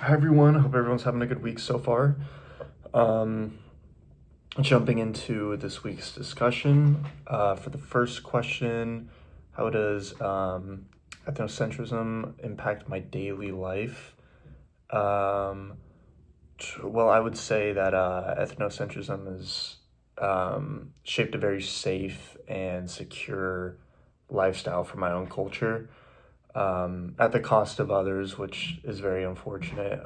Hi everyone, hope everyone's having a good week so far. Um, Jumping into this week's discussion, for the first question, how does ethnocentrism impact my daily life? Um, well, I would say that ethnocentrism has shaped a very safe and secure lifestyle for my own culture, at the cost of others, which is very unfortunate.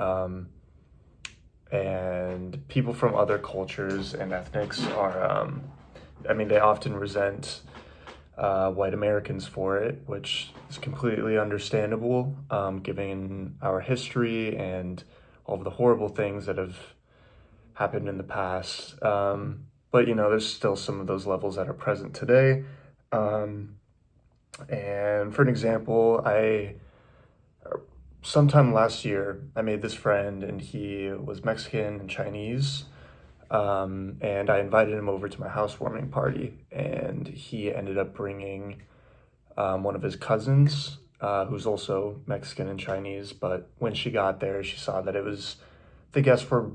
And people from other cultures and ethnics they often resent white Americans for it, which is completely understandable, given our history and all of the horrible things that have happened in the past. But there's still some of those levels that are present today. Um, and for an example, I sometime last year, I made this friend, and he was Mexican and Chinese. And I invited him over to my housewarming party, and he ended up bringing one of his cousins, who's also Mexican and Chinese. But when she got there, she saw that the guests were,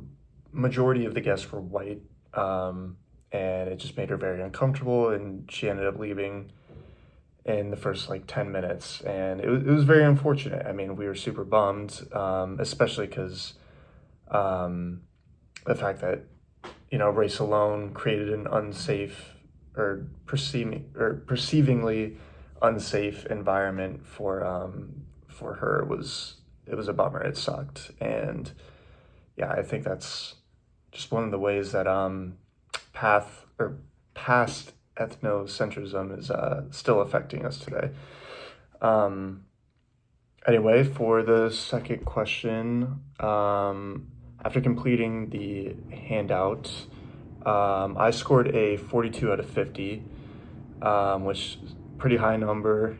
majority of the guests were white, and it just made her very uncomfortable, and she ended up leaving in the first like 10 minutes, and it was very unfortunate. I mean, we were super bummed, especially because the fact that race alone created an unsafe or perceivingly unsafe environment for her. It was a bummer. It sucked. And yeah, I think that's just one of the ways that path or past ethnocentrism is still affecting us today. Um, Anyway, for the second question, after completing the handout, I scored a 42 out of 50, which is a pretty high number.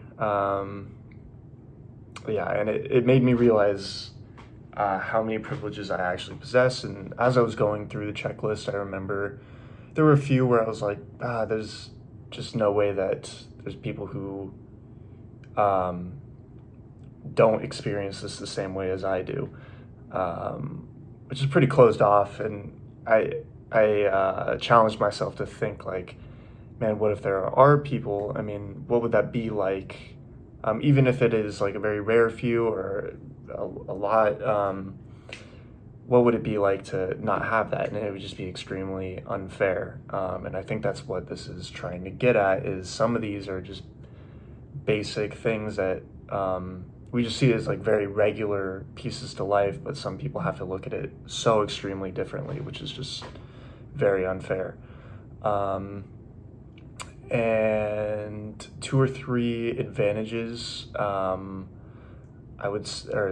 Yeah, and it made me realize how many privileges I actually possess. And as I was going through the checklist, I remember there were a few where I was like, there's just no way that there's people who um, don't experience this the same way as I do, which is pretty closed off. And I challenged myself to think like, man, what if there are people? I mean, what would that be like? Even if it is like a very rare few or a lot, what would it be like to not have that? And it would just be extremely unfair. And I think that's what this is trying to get at, is some of these are just basic things that we just see as like very regular pieces to life, but some people have to look at it so extremely differently, which is just very unfair. And two or three advantages or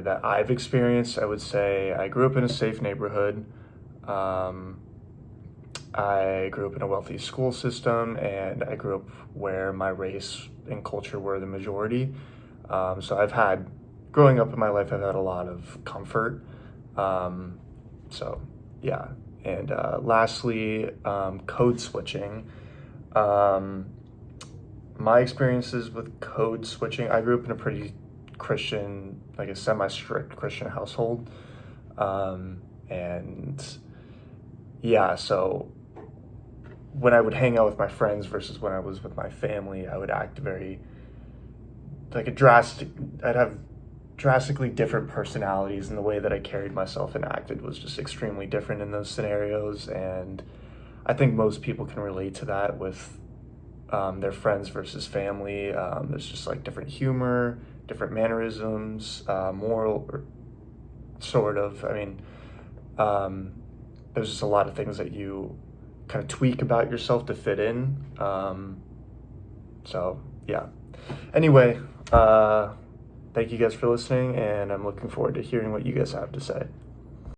that I've experienced, I would say I grew up in a safe neighborhood. Um, I grew up in a wealthy school system, and I grew up where my race and culture were the majority. So growing up in my life, I've had a lot of comfort. Um, so, yeah. And lastly, code switching. Um, my experiences with code switching, I grew up in a pretty Christian, like a semi-strict Christian household. And yeah, so when I would hang out with my friends versus when I was with my family, I would act very like I'd have drastically different personalities, and the way that I carried myself and acted was just extremely different in those scenarios. And I think most people can relate to that with their friends versus family. There's just like different humor, different mannerisms, moral, or sort of. I mean, there's just a lot of things that you kind of tweak about yourself to fit in. So, yeah. Anyway, thank you guys for listening, and I'm looking forward to hearing what you guys have to say.